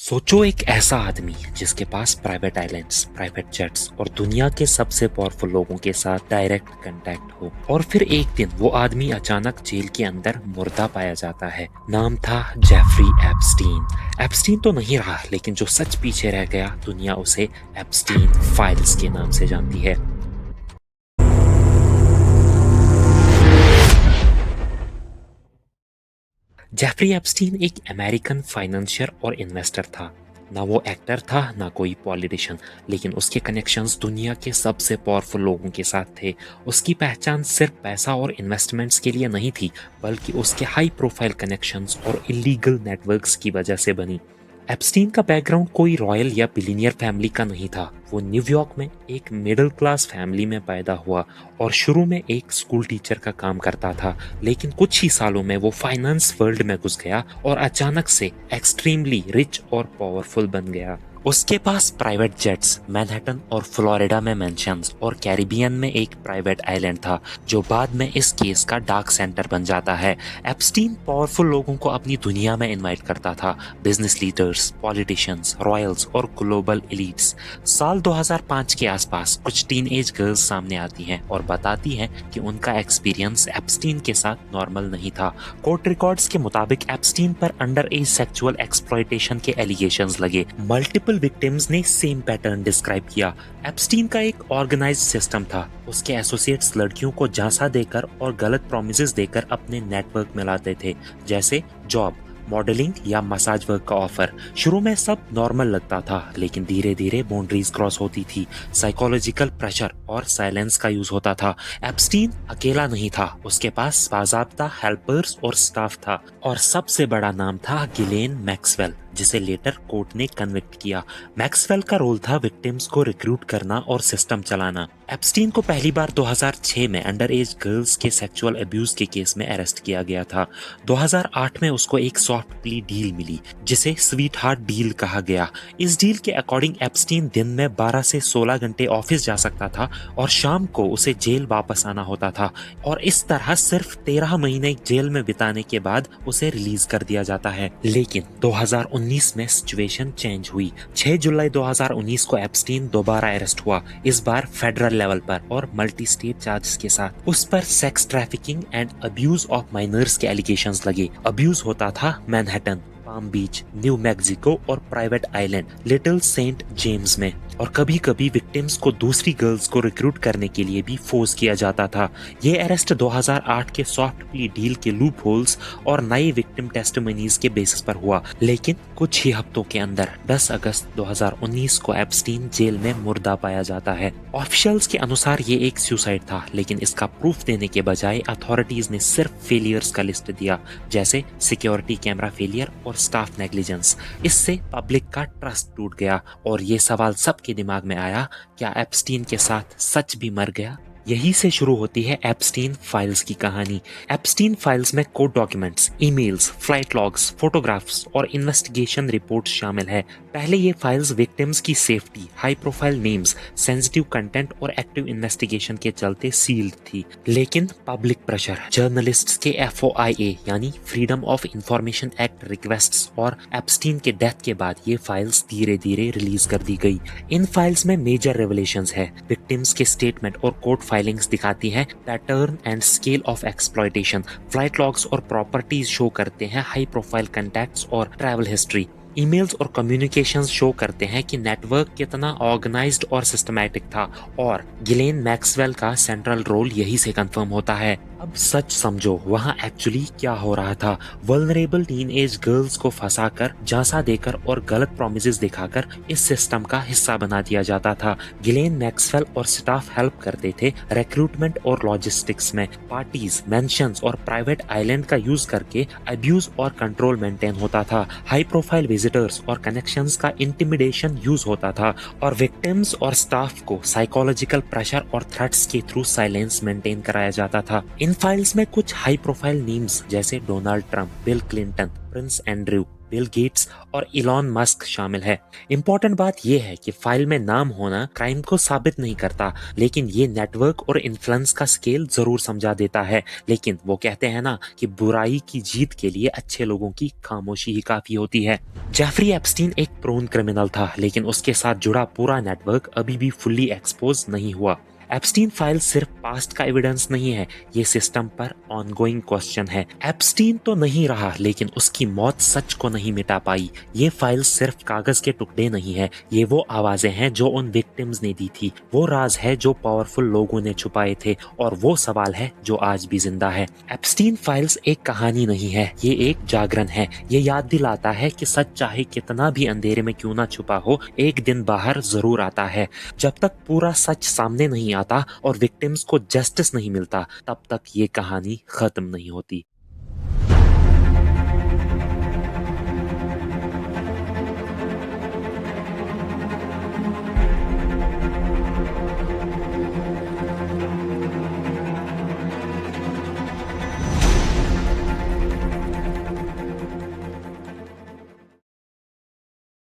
सोचो एक ऐसा आदमी जिसके पास प्राइवेट आइलैंड्स, प्राइवेट जेट्स और दुनिया के सबसे पावरफुल लोगों के साथ डायरेक्ट कांटेक्ट हो और फिर एक दिन वो आदमी अचानक जेल के अंदर मुर्दा पाया जाता है। नाम था जेफरी एप्स्टीन। एप्स्टीन तो नहीं रहा, लेकिन जो सच पीछे रह गया दुनिया उसे एप्स्टीन फाइल्स के नाम से जानती है। जेफरी एप्स्टीन एक अमेरिकन फाइनेंशियर और इन्वेस्टर था। ना वो एक्टर था ना कोई पॉलिटिशियन, लेकिन उसके कनेक्शंस दुनिया के सबसे पावरफुल लोगों के साथ थे। उसकी पहचान सिर्फ पैसा और इन्वेस्टमेंट्स के लिए नहीं थी, बल्कि उसके हाई प्रोफाइल कनेक्शंस और इलीगल नेटवर्क्स की वजह से बनी। एप्स्टीन का बैकग्राउंड कोई रॉयल या बिलीनियर फैमिली का नहीं था। वो न्यूयॉर्क में एक मिडिल क्लास फैमिली में पैदा हुआ और शुरू में एक स्कूल टीचर का काम करता था, लेकिन कुछ ही सालों में वो फाइनेंस वर्ल्ड में घुस गया और अचानक से एक्सट्रीमली रिच और पावरफुल बन गया। उसके पास प्राइवेट जेट्स, मैनहट्टन और फ्लोरिडा में मैंशंस और कैरिबियन में एक प्राइवेट आइलैंड था, जो बाद में इस केस का डार्क सेंटर बन जाता है। एप्स्टीन पावरफुल लोगों को अपनी दुनिया में इनवाइट करता था, बिजनेस लीडर्स, पॉलिटिशियंस, रॉयल्स और ग्लोबल एलिट्स। साल 2005 के आसपास कुछ टीनएज गर्ल्स सामने आती हैं और बताती हैं कि उनका एक्सपीरियंस एप्स्टीन के साथ नॉर्मल नहीं था। कोर्ट रिकॉर्ड्स के मुताबिक एप्स्टीन पर अंडर एज सेक्सुअल एक्सप्लॉयटेशन के एलिगेशंस लगे। मल्टीपल विक्टिम्स ने सेम पैटर्न डिस्क्राइब किया। एप्स्टीन का एक ऑर्गेनाइज्ड सिस्टम था। उसके एसोसिएट्स लड़कियों को झांसा देकर और गलत प्रॉमिसेस देकर अपने नेटवर्क में लाते थे, जैसे जॉब, मॉडलिंग या मसाज वर्क का ऑफर। शुरू में सब नॉर्मल लगता था, लेकिन धीरे धीरे बाउंड्रीज क्रॉस होती थी। साइकोलॉजिकल प्रेशर और साइलेंस का यूज होता था। एप्स्टीन अकेला नहीं था, उसके पास बाज़ाब्ता हेल्पर्स और स्टाफ था, और सबसे बड़ा नाम था गिलेन मैक्सवेल, जिसे लेटर कोर्ट ने कन्विक्ट किया। मैक्सवेल का रोल था विक्टिम्स को रिक्रूट करना और सिस्टम चलाना। एप्स्टीन को पहली बार 2006 में अंडर एज गर्ल्स के सेक्सुअल अब्यूज के केस में अरेस्ट किया गया था। 2008 में उसको एक सॉफ्ट प्ली डील मिली, जिसे स्वीट हार्ट डील कहा गया। इस डील के अकॉर्डिंग एप्स्टीन दिन में 12 से 16 घंटे ऑफिस जा सकता था और शाम को उसे जेल वापस आना होता था, और इस तरह सिर्फ 13 महीने जेल में बिताने के बाद उसे रिलीज कर दिया जाता है। लेकिन 2019 में सिचुएशन चेंज हुई। 6 जुलाई 2019 को एप्स्टीन दोबारा अरेस्ट हुआ, इस बार फेडरल लेवल पर और मल्टी स्टेट चार्जेस के साथ। उस पर sex trafficking and abuse of minors के एलिगेशंस लगे। अब्यूज होता था Manhattan, Palm Beach, New Mexico और private island Little Saint James में, और कभी कभी विक्टिम्स को दूसरी गर्ल्स को रिक्रूट करने के लिए भी फोर्स किया जाता था। ये अरेस्ट 2008 के सॉफ्ट प्ली डील के लूप होल्स और नई विक्टिम टेस्टिमनीज के बेसिस पर हुआ। लेकिन कुछ ही हफ्तों के अंदर 10 अगस्त 2019 को एप्स्टीन जेल में मुर्दा पाया जाता है। ऑफिशियल्स के अनुसार ये एक सुसाइड था, लेकिन इसका प्रूफ देने के बजाय अथॉरिटीज ने सिर्फ फेलियर्स का लिस्ट दिया, जैसे सिक्योरिटी कैमरा फेलियर और स्टाफ नेग्लिजेंस। इससे पब्लिक का ट्रस्ट टूट गया और ये सवाल सबके दिमाग में आया, क्या एप्स्टीन के साथ सच भी मर गया? यही से शुरू होती है एप्स्टीन फाइल्स की कहानी। एप्स्टीन फाइल्स में court documents, emails, flight logs, photographs और इन्वेस्टिगेशन रिपोर्ट्स शामिल है। पहले ये फाइल्स विक्टिम्स की safety, high profile names, sensitive content और एक्टिव इन्वेस्टिगेशन के चलते सील्ड थी। लेकिन पब्लिक प्रेशर, जर्नलिस्ट्स के FOIA यानी freedom of information act requests और एप्स्टीन के डेथ के बाद ये फाइल्स धीरे धीरे रिलीज कर दी गई। इन फाइल्स में मेजर रेवलेशंस है। विक्टिम्स के स्टेटमेंट और कोर्ट फाइलिंग्स दिखाती हैं pattern and scale of exploitation. Flight logs और प्रॉपर्टीज शो करते हैं हाई प्रोफाइल कॉन्टैक्ट्स और ट्रैवल हिस्ट्री। ईमेल्स और कम्युनिकेशंस शो करते हैं कि नेटवर्क कितना ऑर्गेनाइज्ड और सिस्टमैटिक था, और गिलेन मैक्सवेल का सेंट्रल रोल यही से कंफर्म होता है। अब सच समझो वहां एक्चुअली क्या हो रहा था। वल्नरेबल टीनएज गर्ल्स को फंसाकर, झांसा देकर और गलत प्रॉमिसेस दिखाकर इस सिस्टम का हिस्सा बना दिया जाता था। गिलेन मैक्सवेल और स्टाफ हेल्प करते थे रिक्रूटमेंट और लॉजिस्टिक्स में। पार्टीज, मेंशंस और प्राइवेट आइलैंड का यूज करके अब्यूज और कंट्रोल मेंटेन होता था। हाई प्रोफाइल विजिटर्स और कनेक्शंस का इंटिमिडेशन यूज होता था, और विक्टिम्स और स्टाफ को साइकोलॉजिकल प्रेशर और थ्रेट्स के थ्रू साइलेंस मेंटेन कराया जाता था। इन फाइल्स में कुछ हाई प्रोफाइल नेम्स जैसे Donald Trump, bill Clinton, Prince Andrew, Bill Gates और इलॉन मस्क शामिल है। इंपॉर्टेंट बात यह है कि फाइल में नाम होना क्राइम को साबित नहीं करता, लेकिन ये नेटवर्क और इन्फ्लुएंस का स्केल जरूर समझा देता है। लेकिन वो कहते हैं ना कि बुराई की जीत के लिए अच्छे लोगों की खामोशी ही काफी होती है। जेफरी एप्स्टीन एक प्रोन क्रिमिनल था, लेकिन उसके साथ जुड़ा पूरा नेटवर्क अभी भी फुल्ली एक्सपोज नहीं हुआ। एप्स्टीन फाइल सिर्फ पास्ट का एविडेंस नहीं है, ये सिस्टम पर ऑनगोइंग क्वेश्चन है। एप्स्टीन तो नहीं रहा, लेकिन उसकी मौत सच को नहीं मिटा पाई। ये फाइल सिर्फ कागज के टुकड़े नहीं है, ये वो आवाजें हैं जो उन विक्टिम्स ने दी थी, वो राज है जो पावरफुल लोगों ने छुपाए थे, और वो सवाल है जो आज भी जिंदा है। एप्स्टीन फाइल्स एक कहानी नहीं है, ये एक जागरण है। ये याद दिलाता है कि सच चाहे कितना भी अंधेरे में क्यों ना छुपा हो, एक दिन बाहर जरूर आता है। जब तक पूरा सच सामने नहीं आता और विक्टिम्स को जस्टिस नहीं मिलता, तब तक ये कहानी खत्म नहीं होती।